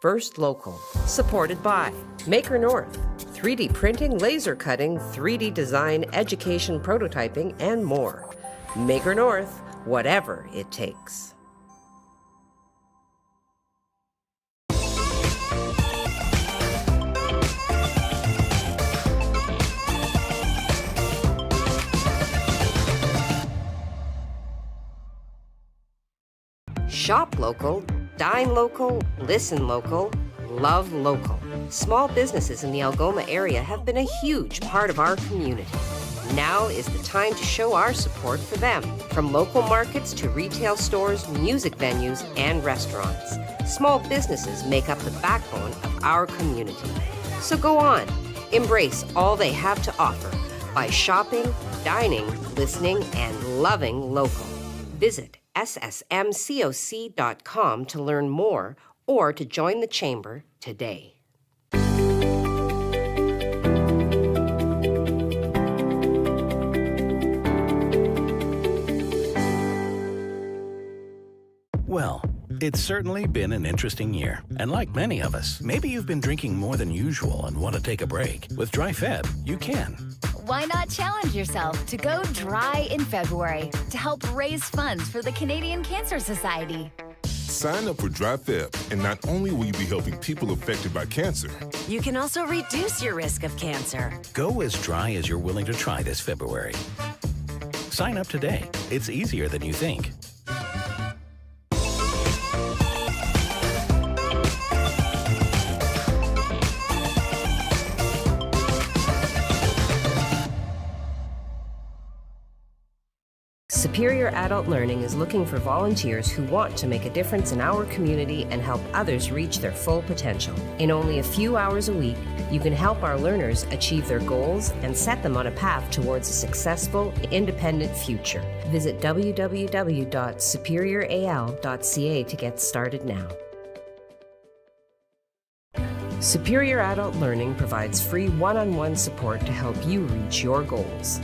First Local. Supported by Maker North. 3D printing, laser cutting, 3D design, education, prototyping, and more. Maker North, whatever it takes. Shop local, dine local, listen local, love local. Small businesses in the Algoma area have been a huge part of our community. Now is the time to show our support for them. From local markets to retail stores, music venues, and restaurants. Small businesses make up the backbone of our community. So go on, embrace all they have to offer by shopping, dining, listening, and loving local. Visit ssmcoc.com to learn more or to join the chamber today. Well, it's certainly been an interesting year. And like many of us, maybe you've been drinking more than usual and want to take a break. With Dry Feb, you can. Why not challenge yourself to go dry in February to help raise funds for the Canadian Cancer Society? Sign up for Dry Feb, and not only will you be helping people affected by cancer, you can also reduce your risk of cancer. Go as dry as you're willing to try this February. Sign up today. It's easier than you think. Superior Adult Learning is looking for volunteers who want to make a difference in our community and help others reach their full potential. In only a few hours a week, you can help our learners achieve their goals and set them on a path towards a successful, independent future. Visit www.superioral.ca to get started now. Superior Adult Learning provides free one-on-one support to help you reach your goals.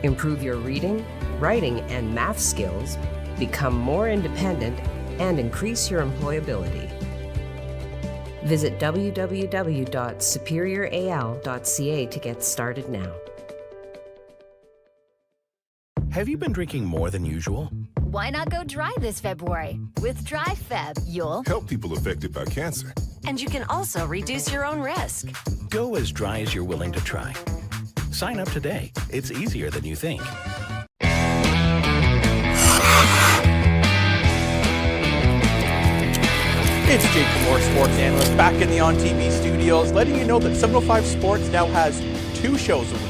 Improve your reading, writing, and math skills, become more independent, and increase your employability. Visit www.superioral.ca to get started now. Have you been drinking more than usual? Why not go dry this February? With Dry Feb, you'll help people affected by cancer. And you can also reduce your own risk. Go as dry as you're willing to try. Sign up today. It's easier than you think. It's Jake Moore, sports analyst, back in the On TV studios, letting you know that 705 Sports now has 2 shows a week.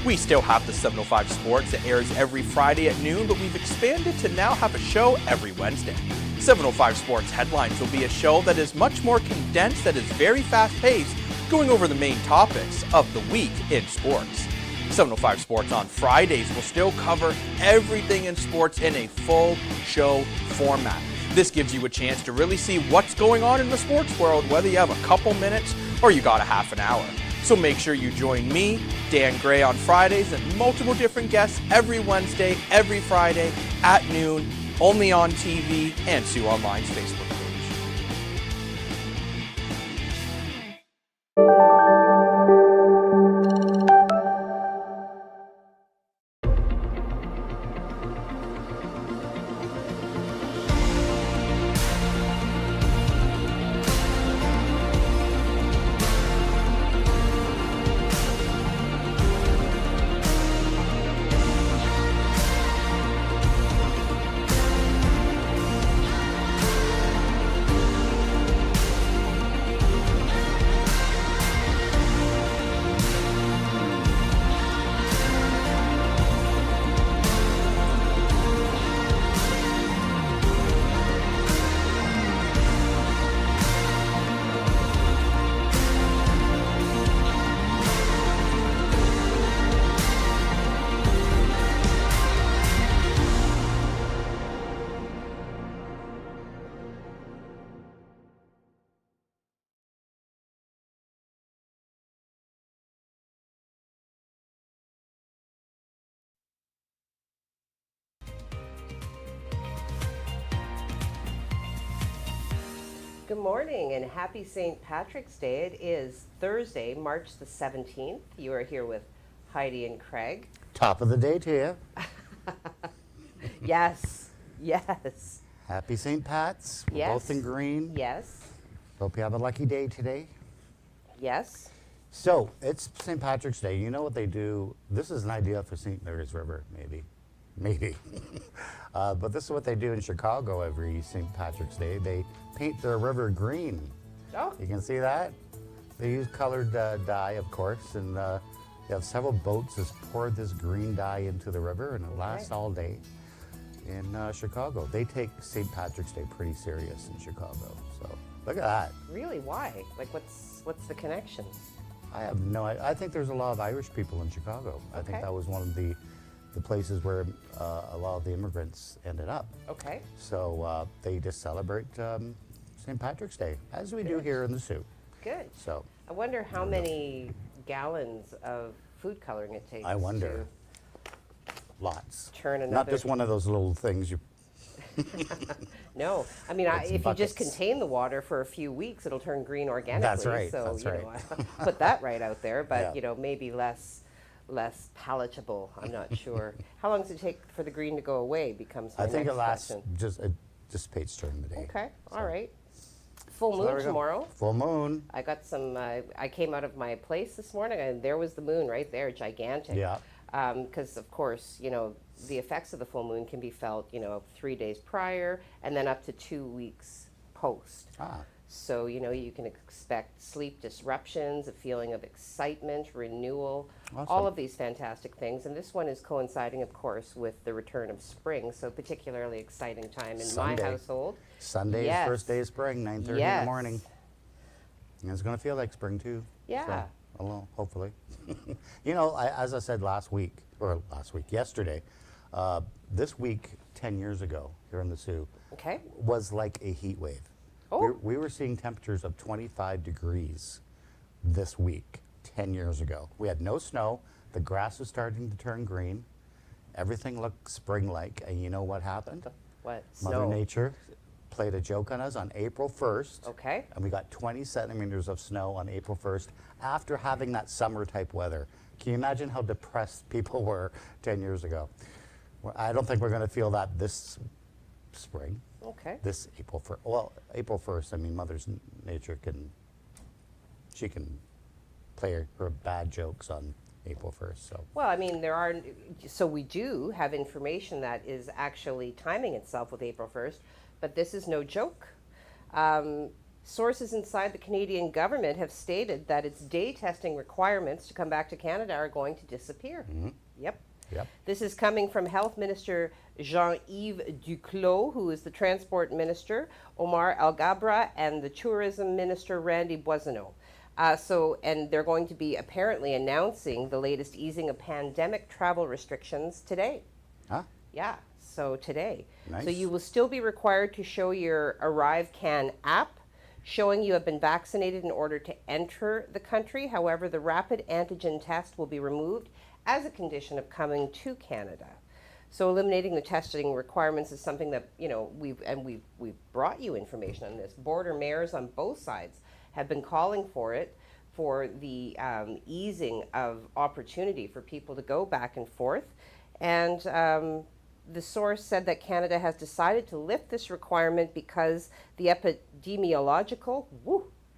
We still have the 705 Sports that airs every Friday at noon, but we've expanded to now have a show every Wednesday. 705 Sports Headlines will be a show that is much more condensed, that is very fast-paced, going over the main topics of the week in sports. 705 Sports on Fridays will still cover everything in sports in a full show format. This gives you a chance to really see what's going on in the sports world, whether you have a couple minutes or you got a half an hour. So make sure you join me, Dan Gray, on Fridays and multiple different guests every Wednesday, every Friday at noon, only on TV and Sioux Online's Facebook page. good morning and happy St. Patrick's Day. It is Thursday, March the 17th. You are here with Heidi and Craig. Top of the day to you. Yes, yes, Happy St. Pat's. We're both in green. yes, Hope you have a lucky day today. yes. So, it's St. Patrick's Day. You know what they do? This is an idea for St. Mary's River, maybe. Maybe. But this is what they do in Chicago every St. Patrick's Day. They paint their river green. Oh, You can see that? They use colored dye, of course, and they have several boats that pour this green dye into the river, and it lasts all day in Chicago. They take St. Patrick's Day pretty serious in Chicago. So, look at that. really? Why? Like, what's the connection? I have no idea. I think there's a lot of Irish people in Chicago. I think Okay. that was one of the places where a lot of the immigrants ended up. Okay, So they just celebrate St. Patrick's Day, as we do here in the Sault. good. So I wonder how many gallons of food coloring it takes. I wonder. Lots. Turn Not another- just one of those little things you. No, I mean, It's if you just buckets. contain the water for a few weeks, it'll turn green organically. That's right, So that's you right. know, put that right out there. But Yeah. you know, maybe less palatable. I'm not sure. How long does it take for the green to go away? Becomes my I think next it lasts question. it dissipates during the day. Okay, So- all right. Full so there moon we go. tomorrow. Full moon. I got some. I came out of my place this morning, and there was the moon right there, gigantic. Yeah. Because of course, you know, the effects of the full moon can be felt, you know, 3 days prior, and then up to 2 weeks post. Ah, So, you know, you can expect sleep disruptions, a feeling of excitement, renewal, all Awesome. of these fantastic things. And this one is coinciding, of course, with the return of spring. So, particularly exciting time in Sunday. my household. Sunday Yes. is first day of spring, 9:30 in Yes. the morning. And it's going to feel like spring too. Yeah. So, well, hopefully. You know, as I said yesterday, this week, 10 years ago, here in the Sault, Okay. was like a heat wave. Oh. We were seeing temperatures of 25 degrees this week, 10 years ago. We had no snow. The grass was starting to turn green. Everything looked spring-like. And you know what happened? What? Mother Snow. Nature played a joke on us on April 1st. Okay. And we got 20 centimeters of snow on April 1st after having that summer-type weather. Can you imagine how depressed people were 10 years ago? Well, I don't think we're going to feel that this spring. Okay. This April 1st. Well, April 1st, I mean, Mother Nature can play her bad jokes on April 1st. So Well, I mean, we do have information that is actually timing itself with April 1st, but this is no joke. Sources inside the Canadian government have stated that its day testing requirements to come back to Canada are going to disappear. Yep. Yep. This is coming from Health Minister Jean-Yves Duclos, who is the Transport Minister, Omar Alghabra, and the Tourism Minister, Randy Boissonnault. And they're going to be apparently announcing the latest easing of pandemic travel restrictions today. Huh? Yeah, so today. So Nice. you will still be required to show your ArriveCan app showing you have been vaccinated in order to enter the country. However, the rapid antigen test will be removed as a condition of coming to Canada. So eliminating the testing requirements is something that, you know, we've brought you information on this. Border mayors on both sides have been calling for it, for the easing of opportunity for people to go back and forth. And the source said that Canada has decided to lift this requirement because the epidemiological,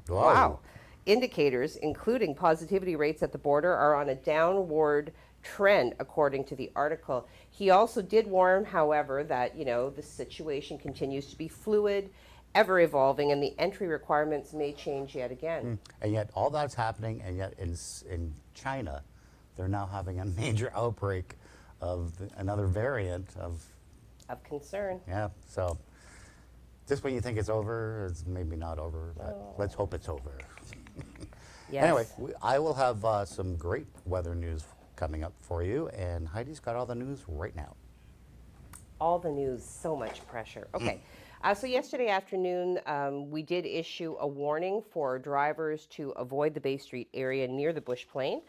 wow, indicators, including positivity rates at the border, are on a downward trend, according to the article. He also did warn, however, that, you know, the situation continues to be fluid, ever evolving, and the entry requirements may change yet again. And yet all that's happening, and yet in China, they're now having a major outbreak of another variant of, Of concern. yeah, so just when you think it's over, it's maybe not over, but let's hope it's over. Yes. Anyway, I will have some great weather news coming up for you, and Heidi's got all the news right now. All the news, so much pressure. Okay. So yesterday afternoon, we did issue a warning for drivers to avoid the Bay Street area near the Bush Plain.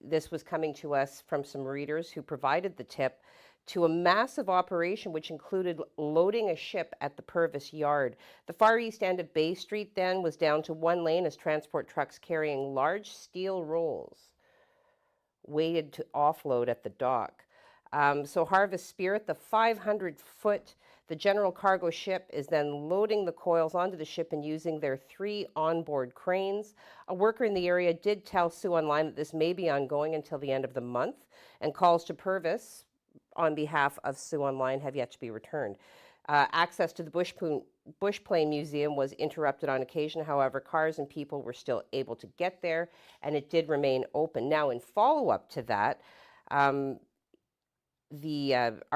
This was coming to us from some readers who provided the tip to a massive operation which included loading a ship at the Purvis Yard. The far east end of Bay Street then was down to one lane as transport trucks carrying large steel rolls waited to offload at the dock. So Harvest Spirit, the 500-foot, the general cargo ship, is then loading the coils onto the ship and using their 3 onboard cranes. A worker in the area did tell Sioux Online that this may be ongoing until the end of the month, and calls to Purvis on behalf of Sioux Online have yet to be returned. Access to the Bushplane Museum was interrupted on occasion. However, cars and people were still able to get there, and it did remain open. Now, in follow-up to that, our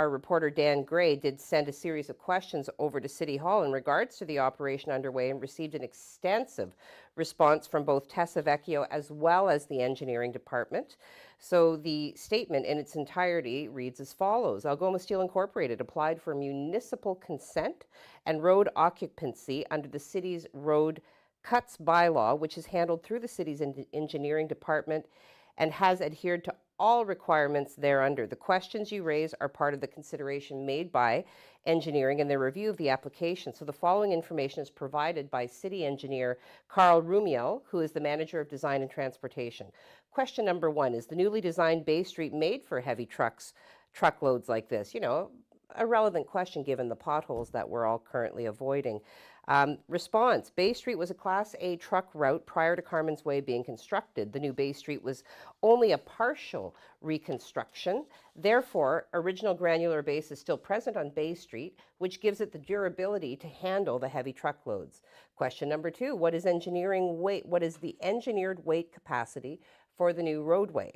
reporter Dan Gray did send a series of questions over to City Hall in regards to the operation underway and received an extensive response from both Tessa Vecchio as well as the engineering department. So the statement in its entirety reads as follows. Algoma Steel Incorporated applied for municipal consent and road occupancy under the city's road cuts bylaw, which is handled through the city's engineering department and has adhered to all requirements thereunder. The questions you raise are part of the consideration made by engineering in their review of the application. So the following information is provided by city engineer Carl Rumiel, who is the manager of design and transportation. Question number 1, is the newly designed Bay Street made for heavy truckloads like this? You know, a relevant question given the potholes that we're all currently avoiding. Response, Bay Street was a Class A truck route prior to Carmen's Way being constructed. The new Bay Street was only a partial reconstruction. Therefore, original granular base is still present on Bay Street, which gives it the durability to handle the heavy truckloads. Question number 2, what is the engineered weight capacity for the new roadway?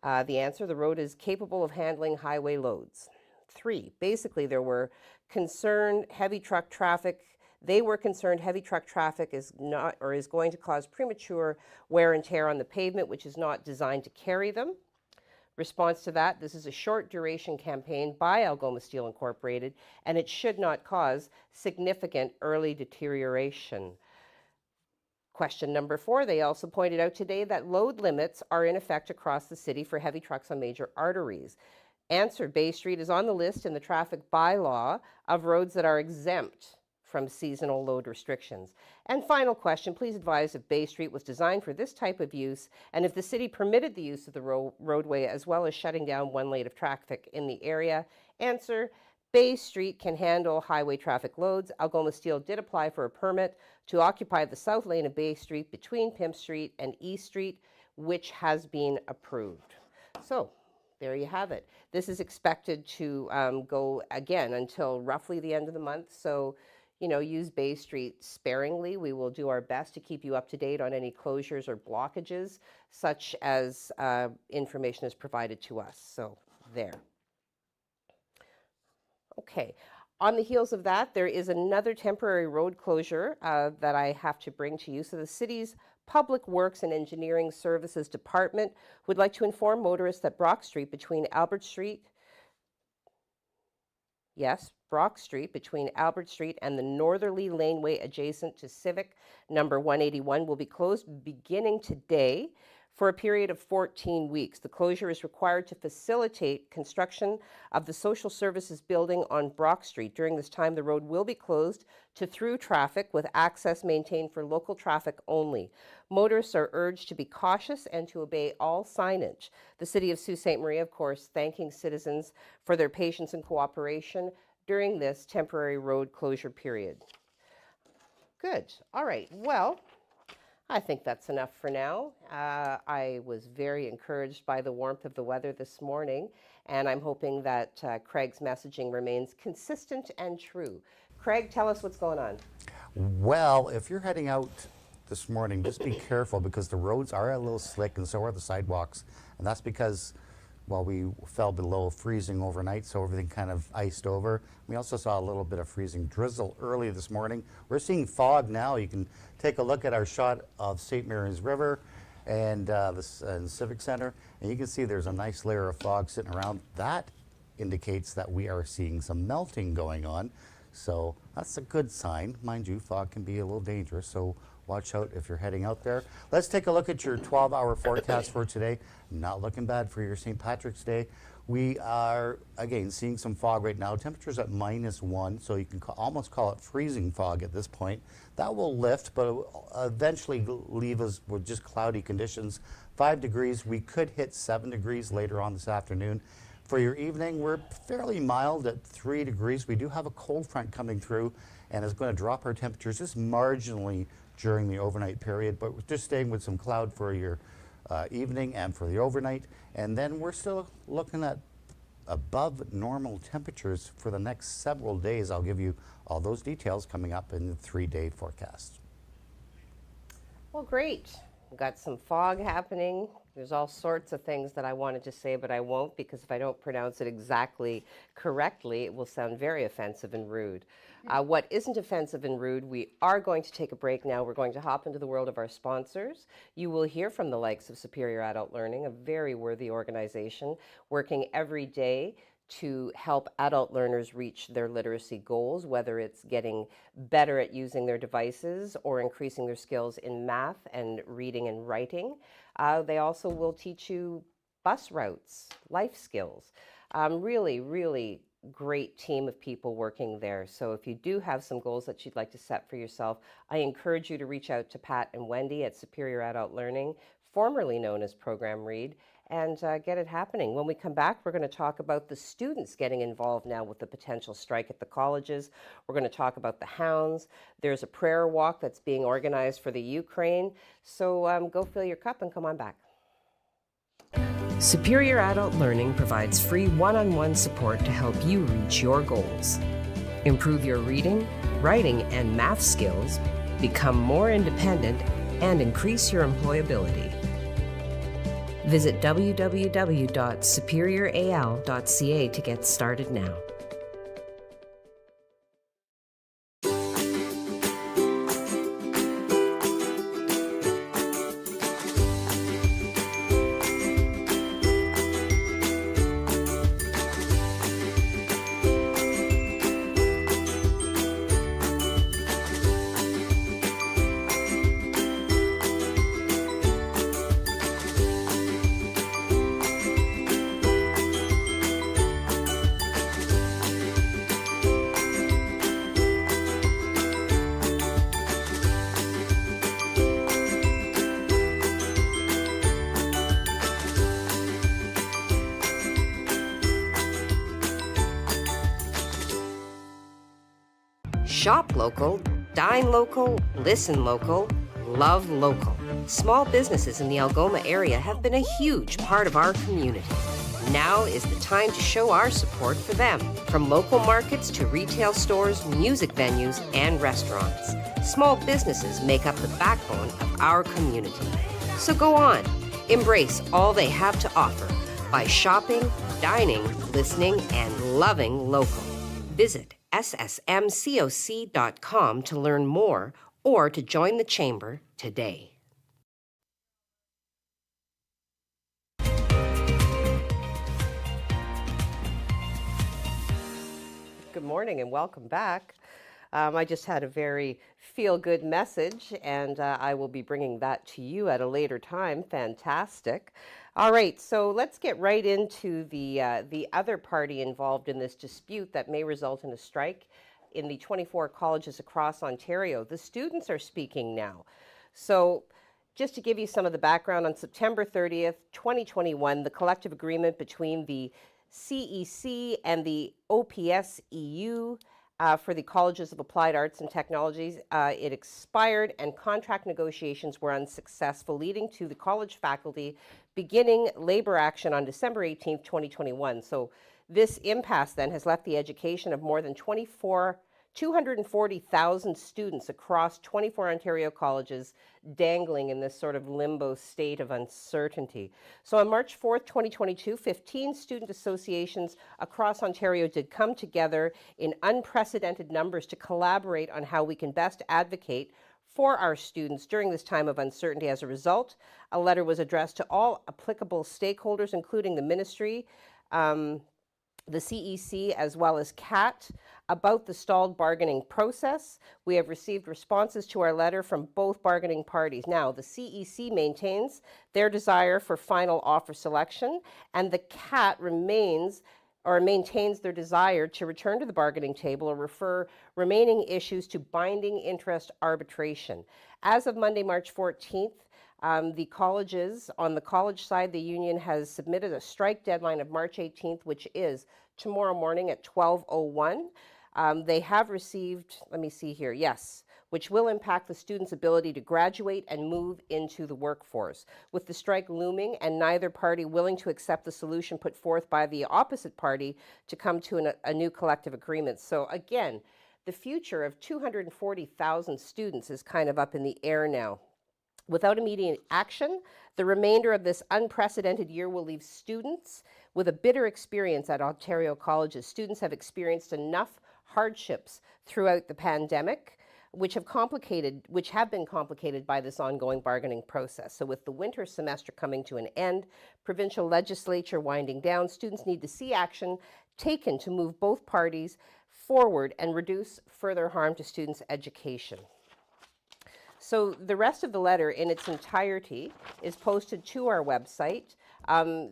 The answer, the road is capable of handling highway loads. 3, basically there were concerned heavy truck traffic. They were concerned heavy truck traffic is not or is going to cause premature wear and tear on the pavement, which is not designed to carry them. Response to that, this is a short duration campaign by Algoma Steel Incorporated, and it should not cause significant early deterioration. Question number 4, they also pointed out today that load limits are in effect across the city for heavy trucks on major arteries. Answer, Bay Street is on the list in the traffic bylaw of roads that are exempt from seasonal load restrictions. And final question, please advise if Bay Street was designed for this type of use and if the city permitted the use of the roadway as well as shutting down one lane of traffic in the area. Answer, Bay Street can handle highway traffic loads. Algoma Steel did apply for a permit to occupy the south lane of Bay Street between Pimp Street and East Street, which has been approved. So there you have it. This is expected to go again until roughly the end of the month. So, you know, use Bay Street sparingly. We will do our best to keep you up to date on any closures or blockages, such as information is provided to us. So there. Okay. On the heels of that, there is another temporary road closure that I have to bring to you. So the city's Public Works and Engineering Services Department would like to inform motorists that Brock Street between Albert Street, Brock Street between Albert Street and the northerly laneway adjacent to Civic number 181 will be closed beginning today for a period of 14 weeks. The closure is required to facilitate construction of the social services building on Brock Street. During this time, the road will be closed to through traffic with access maintained for local traffic only. Motorists are urged to be cautious and to obey all signage. The City of Sault Ste. Marie, of course, thanking citizens for their patience and cooperation during this temporary road closure period. Good. All right. Well, I think that's enough for now. I was very encouraged by the warmth of the weather this morning, and I'm hoping that Craig's messaging remains consistent and true. Craig, tell us what's going on. Well, if you're heading out this morning, just be careful because the roads are a little slick and so are the sidewalks. And that's because, well, we fell below freezing overnight, so everything kind of iced over. We also saw a little bit of freezing drizzle early this morning. We're seeing fog now. You can take a look at our shot of St. Mary's River and the Civic Center, and you can see there's a nice layer of fog sitting around. That indicates that we are seeing some melting going on, so that's a good sign. Mind you, fog can be a little dangerous, so watch out if you're heading out there. Let's take a look at your 12-hour forecast for today. Not looking bad for your St. Patrick's Day. We are, again, seeing some fog right now. Temperatures at -1, so you can almost call it freezing fog at this point. That will lift, but it will eventually leave us with just cloudy conditions. 5 degrees. We could hit 7 degrees later on this afternoon. For your evening, we're fairly mild at 3 degrees. We do have a cold front coming through, and it's going to drop our temperatures just marginally during the overnight period, but we're just staying with some cloud for your evening and for the overnight. And then we're still looking at above normal temperatures for the next several days. I'll give you all those details coming up in the 3-day forecast. Well, great. We've got some fog happening. There's all sorts of things that I wanted to say, but I won't, because if I don't pronounce it exactly correctly, it will sound very offensive and rude. What isn't offensive and rude, we are going to take a break now. We're going to hop into the world of our sponsors. You will hear from the likes of Superior Adult Learning, a very worthy organization working every day to help adult learners reach their literacy goals, whether it's getting better at using their devices or increasing their skills in math and reading and writing. They also will teach you bus routes, life skills. Really, really great team of people working there. So if you do have some goals that you'd like to set for yourself, I encourage you to reach out to Pat and Wendy at Superior Adult Learning, formerly known as Program Read, and get it happening. When we come back, we're going to talk about the students getting involved now with the potential strike at the colleges. We're going to talk about the hounds. There's a prayer walk that's being organized for the Ukraine. So go fill your cup and come on back. Superior Adult Learning provides free one-on-one support to help you reach your goals. Improve your reading, writing, and math skills, become more independent, and increase your employability. Visit www.superioral.ca to get started now. Shop local, dine local, listen local, love local. Small businesses in the Algoma area have been a huge part of our community. Now is the time to show our support for them. From local markets to retail stores, music venues, and restaurants, small businesses make up the backbone of our community. So go on, embrace all they have to offer by shopping, dining, listening, and loving local. Visit ssmcoc.com to learn more or to join the chamber today. Good morning and welcome back. I just had a very feel-good message, and I will be bringing that to you at a later time. Fantastic. All right, so let's get right into the other party involved in this dispute that may result in a strike in the 24 colleges across Ontario. The students are speaking now. So just to give you some of the background, on September 30th, 2021, the collective agreement between the CEC and the OPS-EU for the Colleges of Applied Arts and Technologies, it expired and contract negotiations were unsuccessful, leading to the college faculty beginning labor action on December 18th, 2021. So this impasse then has left the education of more than 240,000 students across 24 Ontario colleges dangling in this sort of limbo state of uncertainty. So on March 4th, 2022, 15 student associations across Ontario did come together in unprecedented numbers to collaborate on how we can best advocate for our students during this time of uncertainty. As a result, a letter was addressed to all applicable stakeholders, including the ministry, the CEC, as well as CAT, About the stalled bargaining process, we have received responses to our letter from both bargaining parties. Now, the CEC maintains their desire for final offer selection, and the CAT maintains their desire to return to the bargaining table or refer remaining issues to binding interest arbitration. As of Monday, March 14th, the colleges, on the college side, the union has submitted a strike deadline of March 18th, which is tomorrow morning at 12:01. They have received, let me see here, yes, which will impact the students' ability to graduate and move into the workforce. With the strike looming and neither party willing to accept the solution put forth by the opposite party to come to a new collective agreement. So again, the future of 240,000 students is kind of up in the air now. Without immediate action, the remainder of this unprecedented year will leave students with a bitter experience at Ontario colleges. Students have experienced enough hardships throughout the pandemic, which have been complicated by this ongoing bargaining process. So with the winter semester coming to an end, provincial legislature winding down, students need to see action taken to move both parties forward and reduce further harm to students' education. So the rest of the letter in its entirety is posted to our website.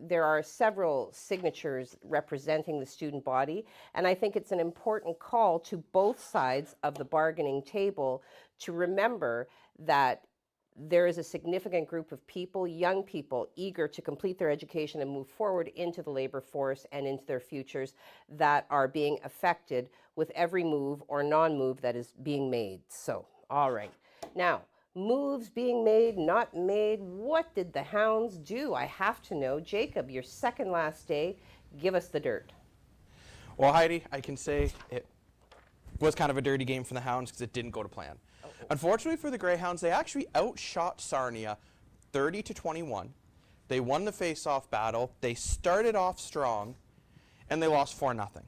There are several signatures representing the student body, and I think it's an important call to both sides of the bargaining table to remember that there is a significant group of people, young people, eager to complete their education and move forward into the labor force and into their futures that are being affected with every move or non-move that is being made. So, all right. Now, moves being made, not made, what did the Hounds do? I have to know. Jacob, your second last day, give us the dirt. Well, Heidi, I can say it was kind of a dirty game for the Hounds because it didn't go to plan. Unfortunately for the Greyhounds, they actually outshot Sarnia 30-21. They won the face-off battle. They started off strong, and they lost 4-0.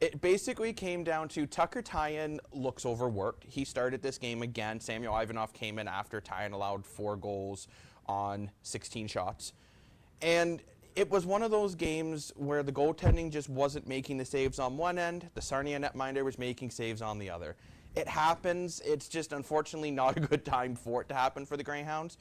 It basically came down to Tucker Tyen looks overworked. He started this game again. Samuel Ivanov came in after Tyen allowed 4 goals on 16 shots. And it was one of those games where the goaltending just wasn't making the saves on one end. The Sarnia netminder was making saves on the other. It happens. It's just unfortunately not a good time for it to happen for the Greyhounds.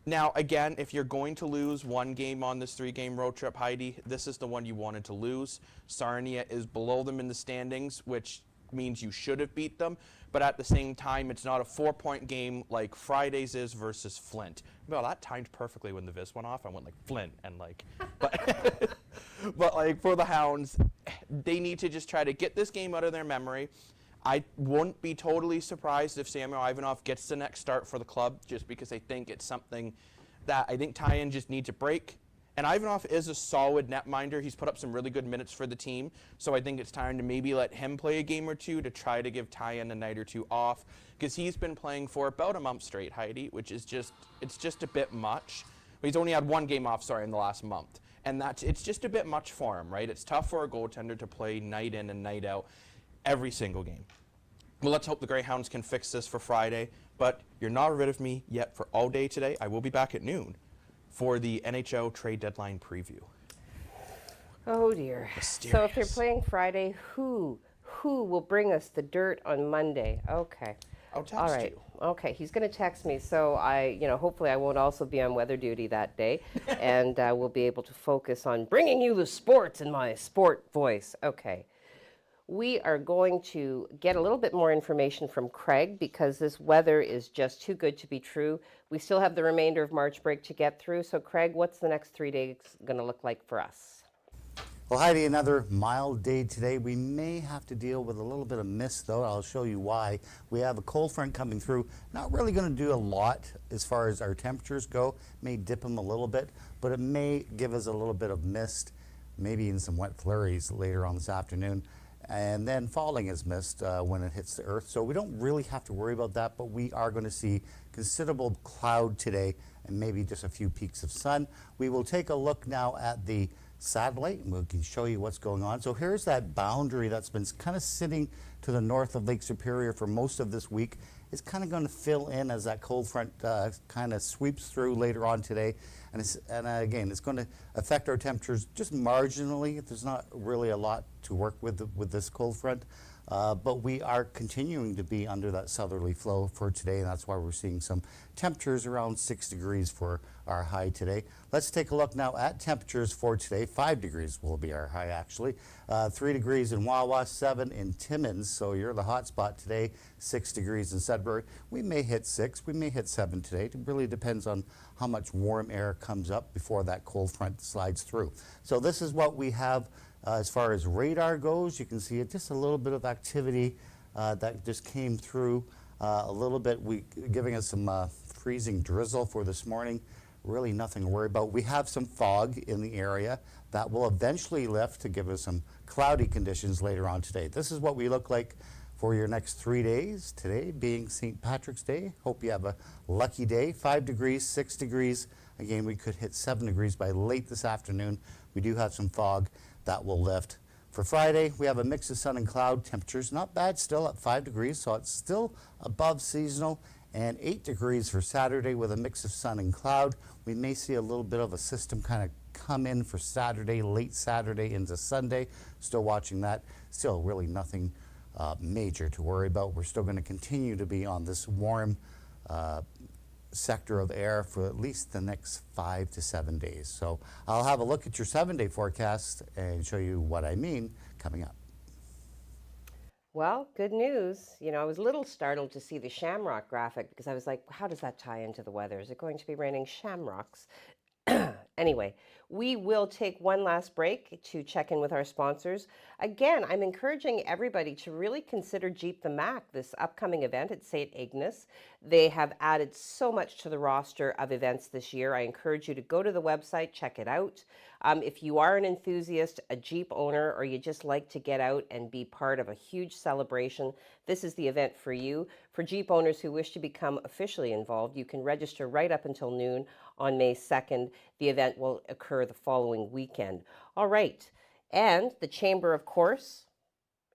Now, again, if you're going to lose one game on this 3-game road trip, Heidi, this is the one you wanted to lose. Sarnia is below them in the standings, which means you should have beat them. But at the same time, it's not a 4-point game like Friday's is versus Flint. Well, that timed perfectly when the Viz went off. I went like Flint and like, but like for the Hounds, they need to just try to get this game out of their memory. I wouldn't be totally surprised if Samuel Ivanov gets the next start for the club, just because I think it's something that I think Tyen just needs a break. And Ivanov is a solid netminder. He's put up some really good minutes for the team, so I think it's time to maybe let him play a game or two to try to give Tyen a night or two off, because he's been playing for about a month straight, Heidi, which is it's just a bit much. He's only had 1 game off, in the last month, and it's just a bit much for him, right? It's tough for a goaltender to play night in and night out every single game. Well, let's hope the Greyhounds can fix this for Friday, but you're not rid of me yet for all day today. I will be back at noon for the NHL trade deadline preview. Oh dear. Mysterious. So if they're playing Friday, who will bring us the dirt on Monday? Okay. I'll text All right. you. Okay, he's going to text me, so hopefully I won't also be on weather duty that day, and we'll be able to focus on bringing you the sports in my sport voice. Okay. We are going to get a little bit more information from Craig because this weather is just too good to be true. We still have the remainder of March break to get through. So Craig, what's the next 3 days going to look like for us? Well, Heidi, another mild day today. We may have to deal with a little bit of mist, though. I'll show you why. We have a cold front coming through. Not really going to do a lot as far as our temperatures go. May dip them a little bit, but it may give us a little bit of mist, maybe even some wet flurries later on this afternoon. And then falling as mist when it hits the earth. So we don't really have to worry about that, but we are going to see considerable cloud today and maybe just a few peaks of sun. We will take a look now at the satellite and we can show you what's going on. So here's that boundary that's been kind of sitting to the north of Lake Superior for most of this week. It's kind of going to fill in as that cold front kind of sweeps through later on today. And again, it's going to affect our temperatures just marginally. There's not really a lot to work with this cold front. But we are continuing to be under that southerly flow for today, and that's why we're seeing some temperatures around 6 degrees for our high today. Let's take a look now at temperatures for today. 5 degrees will be our high, actually. 3 degrees in Wawa, 7 in Timmins, so you're the hot spot today. 6 degrees in Sudbury. We may hit 6, we may hit 7 today. It really depends on how much warm air comes up before that cold front slides through. So this is what we have. As far as radar goes, you can see it, just a little bit of activity that just came through a little bit, giving us some freezing drizzle for this morning. Really nothing to worry about. We have some fog in the area that will eventually lift to give us some cloudy conditions later on today. This is what we look like for your next 3 days. Today being St. Patrick's Day. Hope you have a lucky day. 5 degrees, 6 degrees. Again, we could hit 7 degrees by late this afternoon. We do have some fog that will lift. For Friday, we have a mix of sun and cloud. Temperatures not bad still at 5 degrees, so it's still above seasonal, and 8 degrees for Saturday with a mix of sun and cloud. We may see a little bit of a system kind of come in for Saturday, late Saturday into Sunday. Still watching that. Still really nothing major to worry about. We're still going to continue to be on this warm sector of air for at least the next 5 to 7 days. So I'll have a look at your 7-day forecast and show you what I mean coming up. Well, good news. You know, I was a little startled to see the shamrock graphic because I was like, how does that tie into the weather? Is it going to be raining shamrocks? Anyway, we will take one last break to check in with our sponsors. Again, I'm encouraging everybody to really consider Jeep the Mac, this upcoming event at St. Ignace. They have added so much to the roster of events this year. I encourage you to go to the website, check it out. If you are an enthusiast, a Jeep owner, or you just like to get out and be part of a huge celebration, this is the event for you. For Jeep owners who wish to become officially involved, you can register right up until noon on May 2nd. The event will occur the following weekend. All right, and the Chamber, of course,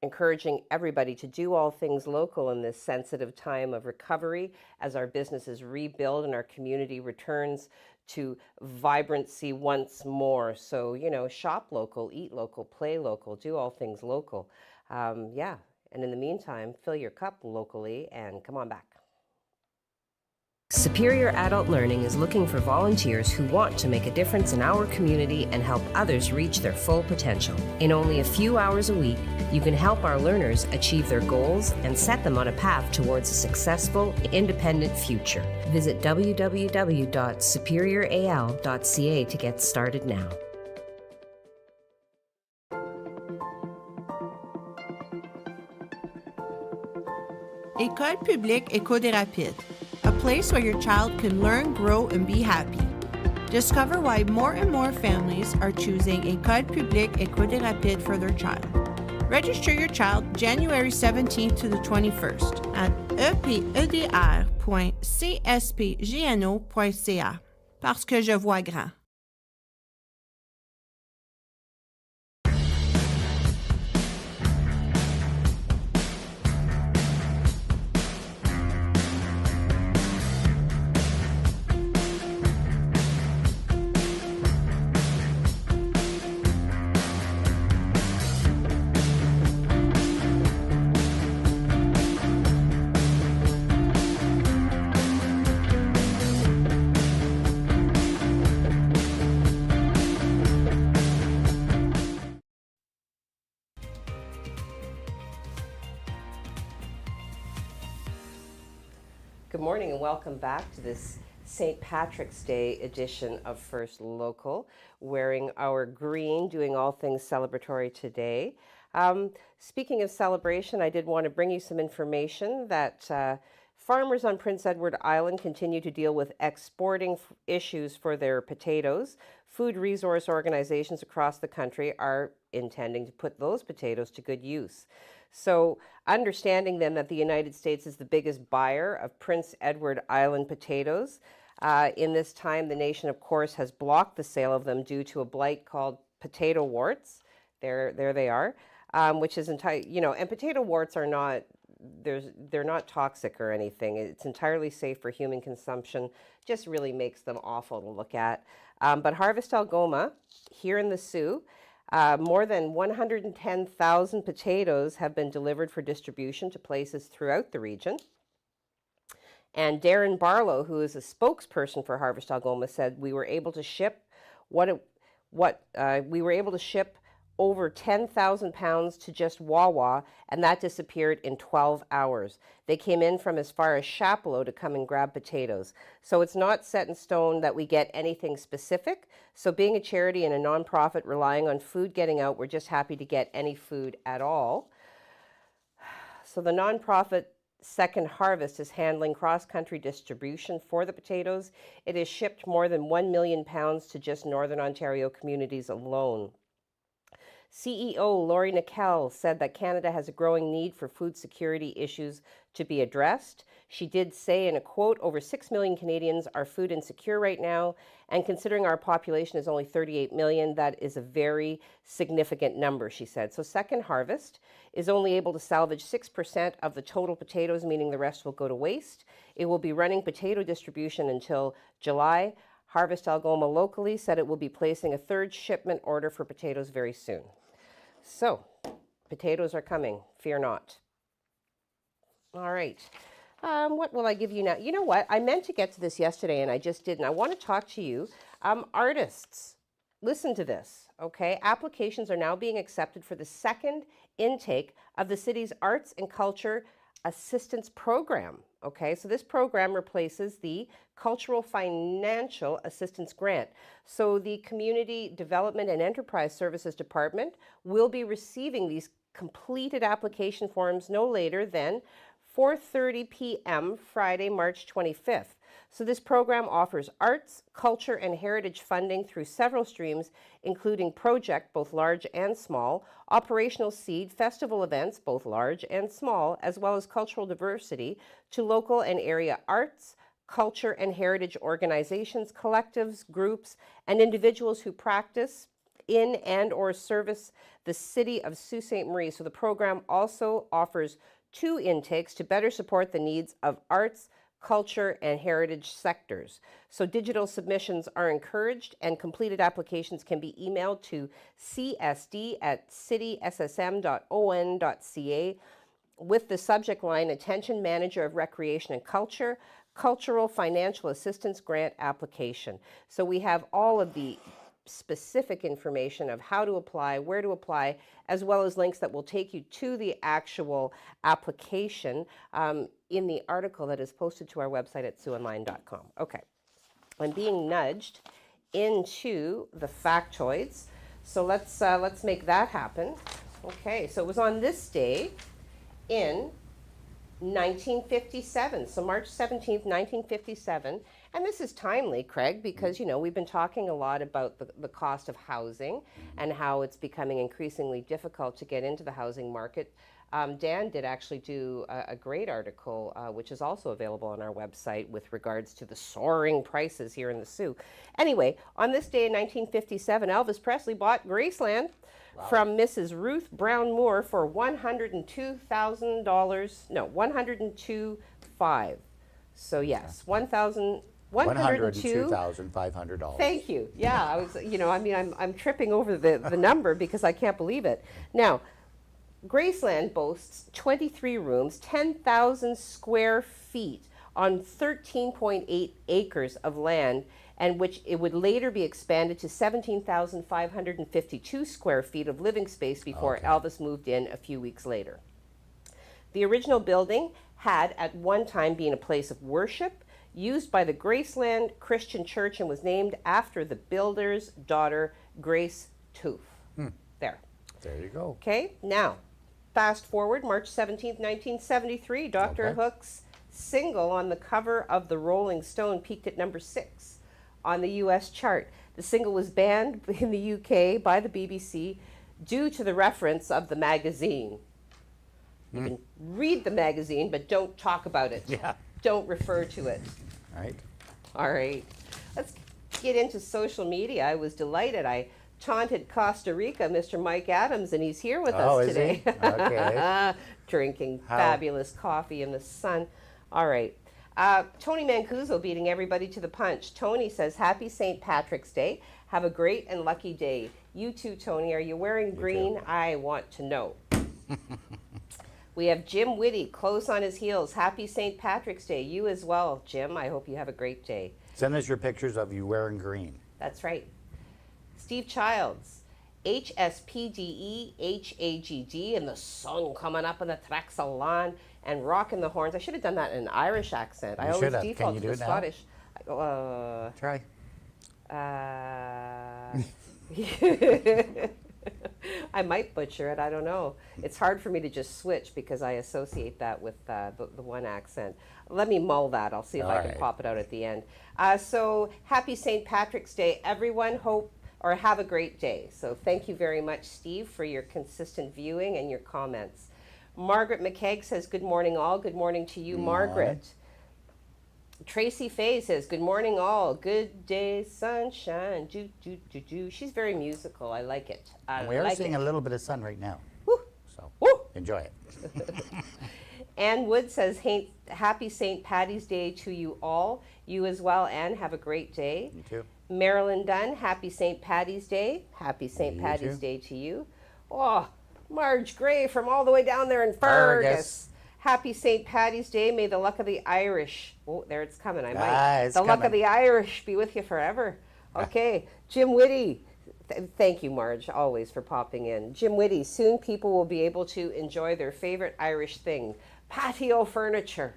encouraging everybody to do all things local in this sensitive time of recovery as our businesses rebuild and our community returns to vibrancy once more. So, you know, shop local, eat local, play local, do all things local. Yeah, and in the meantime, fill your cup locally and come on back. Superior Adult Learning is looking for volunteers who want to make a difference in our community and help others reach their full potential. In only a few hours a week, you can help our learners achieve their goals and set them on a path towards a successful, independent future. Visit www.superioral.ca to get started now. École publique Éco des Rapides, a place where your child can learn, grow, and be happy. Discover why more and more families are choosing École publique Éco des Rapides for their child. Register your child January 17th to the 21st at epedr.cspgno.ca. Parce que je vois grand. Good morning and welcome back to this St. Patrick's Day edition of First Local, wearing our green, doing all things celebratory today. Speaking of celebration, I did want to bring you some information that farmers on Prince Edward Island continue to deal with exporting issues for their potatoes. Food resource organizations across the country are intending to put those potatoes to good use. So understanding then that the United States is the biggest buyer of Prince Edward Island potatoes, in this time the nation of course has blocked the sale of them due to a blight called potato warts. There they are, which is and potato warts are not they're not toxic or anything. It's entirely safe for human consumption. Just really makes them awful to look at. But Harvest Algoma, here in the Sioux, more than 110,000 potatoes have been delivered for distribution to places throughout the region. And Darren Barlow, who is a spokesperson for Harvest Algoma, said we were able to ship over 10,000 pounds to just Wawa, and that disappeared in 12 hours. They came in from as far as Chapleau to come and grab potatoes. So it's not set in stone that we get anything specific. So being a charity and a nonprofit relying on food getting out, we're just happy to get any food at all. So the nonprofit Second Harvest is handling cross-country distribution for the potatoes. It has shipped more than 1 million pounds to just Northern Ontario communities alone. CEO Laurie Nickel said that Canada has a growing need for food security issues to be addressed. She did say in a quote, over 6 million Canadians are food insecure right now, and considering our population is only 38 million, that is a very significant number, she said. So Second Harvest is only able to salvage 6% of the total potatoes, meaning the rest will go to waste. It will be running potato distribution until July. Harvest Algoma locally said it will be placing a third shipment order for potatoes very soon. So, potatoes are coming, fear not. All right, what will I give you now? You know what, I meant to get to this yesterday and I just didn't. I want to talk to you. Artists, listen to this, okay? Applications are now being accepted for the second intake of the city's Arts and Culture Assistance Program. Okay, so this program replaces the Cultural Financial Assistance Grant. So the Community Development and Enterprise Services Department will be receiving these completed application forms no later than 4:30 p.m. Friday, March 25th. So this program offers arts, culture, and heritage funding through several streams, including project, both large and small, operational seed, festival events, both large and small, as well as cultural diversity, to local and area arts, culture, and heritage organizations, collectives, groups, and individuals who practice in and or service the city of Sault Ste. Marie. So the program also offers 2 intakes to better support the needs of arts, culture, and heritage sectors. So digital submissions are encouraged and completed applications can be emailed to csd@cityssm.on.ca with the subject line, Attention Manager of Recreation and Culture, Cultural Financial Assistance Grant Application. So we have all of the specific information of how to apply, where to apply, as well as links that will take you to the actual application in the article that is posted to our website at siouxonline.com. Okay, I'm being nudged into the factoids, so let's make that happen. Okay, so it was on this day in 1957, so March 17th, 1957, and this is timely, Craig, because, you know, we've been talking a lot about the cost of housing and how it's becoming increasingly difficult to get into the housing market. Dan did actually do a great article, which is also available on our website with regards to the soaring prices here in the Sioux. Anyway, on this day in 1957, Elvis Presley bought Graceland from Mrs. Ruth Brown Moore for $102,000. No, $102,500. So yes, $102,500. Thank you. Yeah, I was, you know, I mean, I'm tripping over the number because I can't believe it. Now, Graceland boasts 23 rooms, 10,000 square feet on 13.8 acres of land, and which it would later be expanded to 17,552 square feet of living space before Elvis moved in a few weeks later. The original building had at one time been a place of worship used by the Graceland Christian Church and was named after the builder's daughter, Grace Toof. There. There you go. Okay, now, fast forward, March 17th, 1973, Dr. Hook's single on the cover of the Rolling Stone peaked at number 6 on the US chart. The single was banned in the UK by the BBC due to the reference of the magazine. You can read the magazine, but don't talk about it. Yeah. Don't refer to it. Right. All right. Let's get into social media. I was delighted. I taunted Costa Rica, Mr. Mike Adams, and he's here with us is today. he? Okay. drinking How? fabulous coffee in the sun. All right. Tony Mancuso beating everybody to the punch. Tony says, Happy St. Patrick's Day. Have a great and lucky day. You too, Tony. Are you wearing green? too. I want to know. We have Jim Whitty, close on his heels. Happy St. Patrick's Day. You as well, Jim. I hope you have a great day. Send us your pictures of you wearing green. That's right. Steve Childs, HSPDE, HAGD, and the sun coming up in the Traxalan and rocking the horns. I should have done that in an Irish accent. I You always should have. default Can to you the do it now? Scottish. Try. I might butcher it. I don't know. It's hard for me to just switch because I associate that with the one accent. Let me mull that. I'll see if I can right. pop it out at the end. So happy St. Patrick's Day, everyone. Hope or have a great day. So thank you very much, Steve, for your consistent viewing and your comments. Margaret McKeag says, good morning, all. Good morning to you, Margaret. Tracy Faye says, good morning, all. Good day, sunshine. Do, do, do, do. She's very musical. I like it. We are seeing a little bit of sun right now. Woo. So Woo. enjoy it. Ann Wood says, hey, happy St. Patty's Day to you all. You as well, Ann. Have a great day. You too. Marilyn Dunn, happy St. Patty's Day. Happy St. You Patty's too. Day to you. Oh, Marge Gray from all the way down there in Fergus. Happy St. Patty's Day. May the luck of the Irish. Oh, there it's coming. I might. It's The luck of coming. the Irish be with you forever. Okay. Jim Whitty. Thank you, Marge, always for popping in. Jim Whitty. Soon people will be able to enjoy their favorite Irish thing, patio furniture.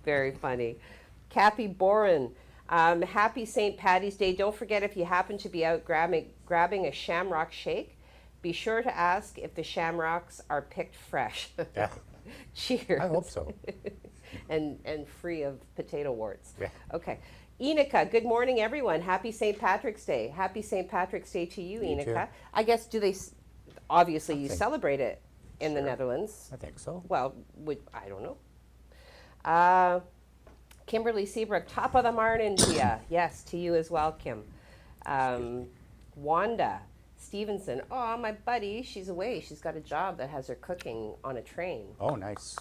Very funny. Kathy Boren. Happy St. Patty's Day. Don't forget, if you happen to be out grabbing a shamrock shake, be sure to ask if the shamrocks are picked fresh. Yeah. Cheers. I hope so. and free of potato warts. Yeah. Okay. Enica, good morning, everyone. Happy St. Patrick's Day. Happy St. Patrick's Day to you, You Enica. too. I guess, obviously you think- celebrate it in the Sure. Netherlands. I think so. Well, I don't know. Kimberly Seabrook, top of the morning to you. Yes, to you as well, Kim. Wanda Stevenson, oh, my buddy, she's away. She's got a job that has her cooking on a train. Oh, nice.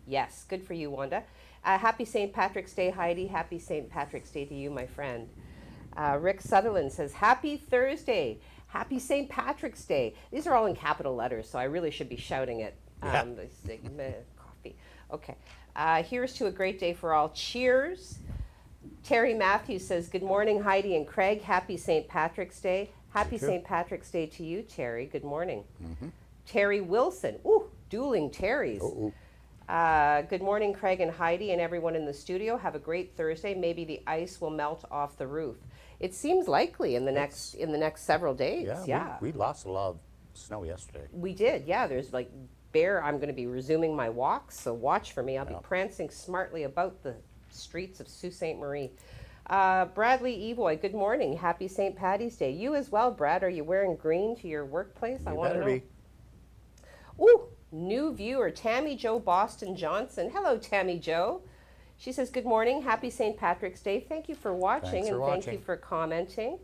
Yes, good for you, Wanda. Happy St. Patrick's Day, Heidi. Happy St. Patrick's Day to you, my friend. Rick Sutherland says, happy Thursday. Happy St. Patrick's Day. These are all in capital letters, so I really should be shouting it. Coffee. Okay. Here's to a great day for all. Cheers. Terry Matthews says, good morning, Heidi and Craig. Happy St. Patrick's Day. Happy St. Patrick's Day to you, Terry. Good morning. Terry Wilson. Ooh, dueling Terrys. Good morning, Craig and Heidi and everyone in the studio. Have a great Thursday. Maybe the ice will melt off the roof. It seems likely in the next several days. Yeah. We lost a lot of snow yesterday. We did. Yeah, there's like I'm going to be resuming my walks, so watch for me. I'll be prancing smartly about the streets of Sault Ste. Marie. Bradley Evoy, good morning. Happy St. Patty's Day. You as well, Brad. Are you wearing green to your workplace? I want to know. Ooh, new viewer, Tammy Jo Boston Johnson. Hello, Tammy Jo. She says, good morning. Happy St. Patrick's Day. Thank you for watching. Thanks for Thank you for commenting.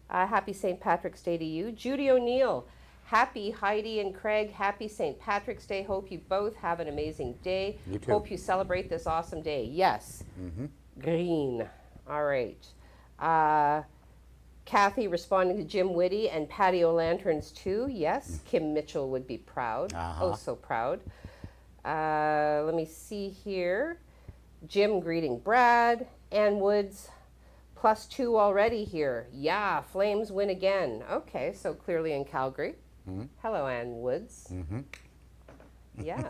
Happy St. Patrick's Day to you. Judy O'Neill. Happy Heidi and Craig. Happy St. Patrick's Day. Hope you both have an amazing day. You too. Hope you celebrate this awesome day. Yes. Green. All right. Kathy responding to Jim Whitty and patio lanterns too. Yes. Kim Mitchell would be proud. Oh, so proud. Let me see here. Jim greeting Brad. Ann Woods. +2 already here. Yeah, Flames win again. Okay, so clearly in Calgary. Hello, Ann Woods. Yeah.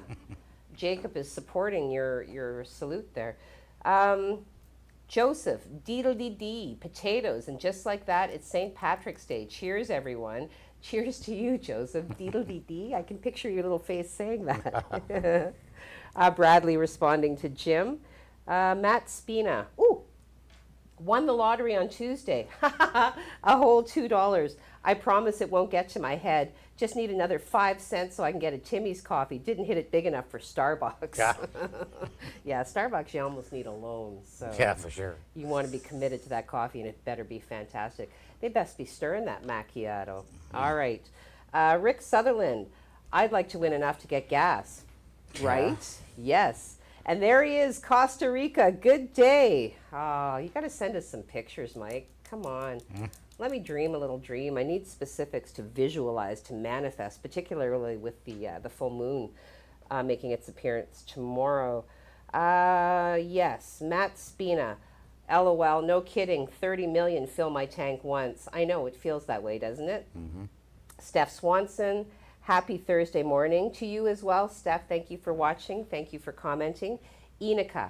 Jacob is supporting your salute there. Joseph, deedle-dee-dee, potatoes, and just like that, it's St. Patrick's Day. Cheers, everyone. Cheers to you, Joseph. Deedle-dee-dee. I can picture your little face saying that. Bradley responding to Jim. Matt Spina. Ooh. Won the lottery on Tuesday. A whole $2. I promise it won't get to my head. Just need another 5 cents so I can get a Timmy's coffee. Didn't hit it big enough for Starbucks. Yeah. Yeah, Starbucks, you almost need a loan. So Yeah, for sure. you want to be committed to that coffee, and it better be fantastic. They best be stirring that macchiato. All right. Rick Sutherland. I'd like to win enough to get gas. Right? Yes. And there he is, Costa Rica. Good day. Oh, you got to send us some pictures, Mike. Come on. Let me dream a little dream. I need specifics to visualize, to manifest, particularly with the full moon making its appearance tomorrow. Yes, Matt Spina. LOL, no kidding. 30 million fill my tank once. I know, it feels that way, doesn't it? Steph Swanson. Happy Thursday morning to you as well, Steph. Thank you for watching. Thank you for commenting. Enica.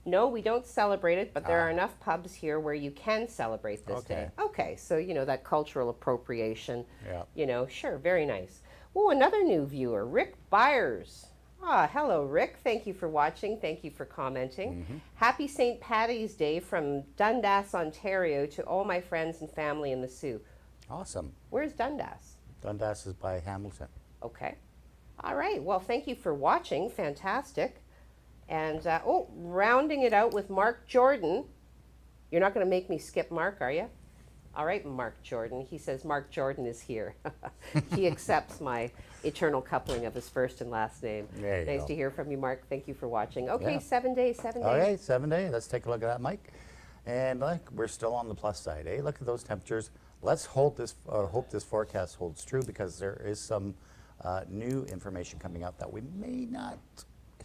No, we don't celebrate it, but there are enough pubs here where you can celebrate this day. Okay, so, you know, that cultural appropriation. Yeah. You know, sure, very nice. Oh, another new viewer, Rick Byers. Hello, Rick. Thank you for watching. Thank you for commenting. Happy St. Paddy's Day from Dundas, Ontario to all my friends and family in the Sioux. Awesome. Where's Dundas? Dundas is by Hamilton. Okay. All right. Well, thank you for watching. Fantastic. And, rounding it out with Mark Jordan. You're not going to make me skip Mark, are you? All right, Mark Jordan. He says Mark Jordan is here. He accepts my eternal coupling of his first and last name. There you Nice go. to hear from you, Mark. Thank you for watching. Okay, Yeah. 7 days, 7 days. Okay, 7 days. Let's take a look at that, Mike. And we're still on the plus side, eh? Look at those temperatures. Let's hope this forecast holds true, because there is some new information coming out that we may not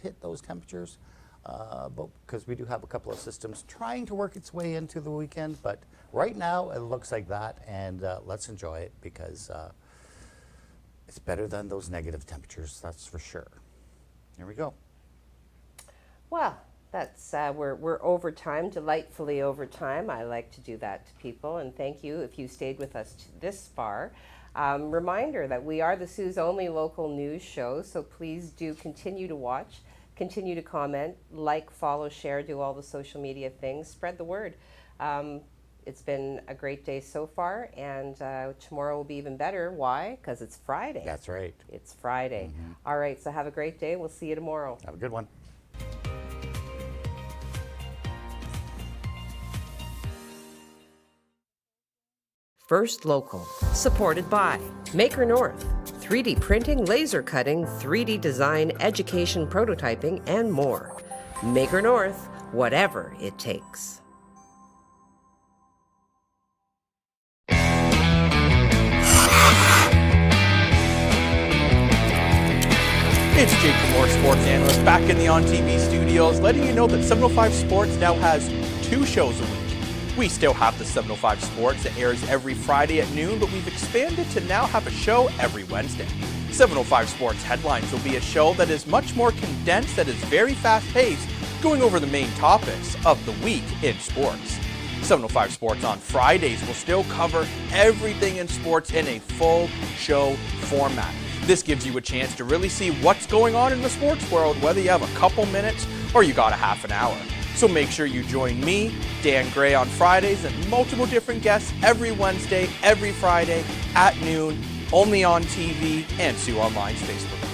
hit those temperatures, but because we do have a couple of systems trying to work its way into the weekend. But right now it looks like that, and let's enjoy it, because it's better than those negative temperatures, that's for sure. Here we go. Well, that's we're over time, delightfully over time. I like to do that to people, and thank you if you stayed with us this far. Reminder that we are the Sioux's only local news show, so please do continue to watch, continue to comment, like, follow, share, do all the social media things, spread the word. It's been a great day so far, and tomorrow will be even better. Why? Because it's Friday. That's right. It's Friday. All right, so have a great day. We'll see you tomorrow. Have a good one. First Local, supported by Maker North, 3D printing, laser cutting, 3D design, education, prototyping, and more. Maker North, whatever it takes. It's Jake Moore, sports analyst, back in the On TV studios, letting you know that 705 Sports now has 2 shows a week. We still have the 705 Sports that airs every Friday at noon, but we've expanded to now have a show every Wednesday. 705 Sports Headlines will be a show that is much more condensed, that is very fast-paced, going over the main topics of the week in sports. 705 Sports on Fridays will still cover everything in sports in a full show format. This gives you a chance to really see what's going on in the sports world, whether you have a couple minutes or you got a half an hour. So make sure you join me, Dan Gray, on Fridays, and multiple different guests every Wednesday, every Friday at noon, only on TV and Sioux Online's Facebook.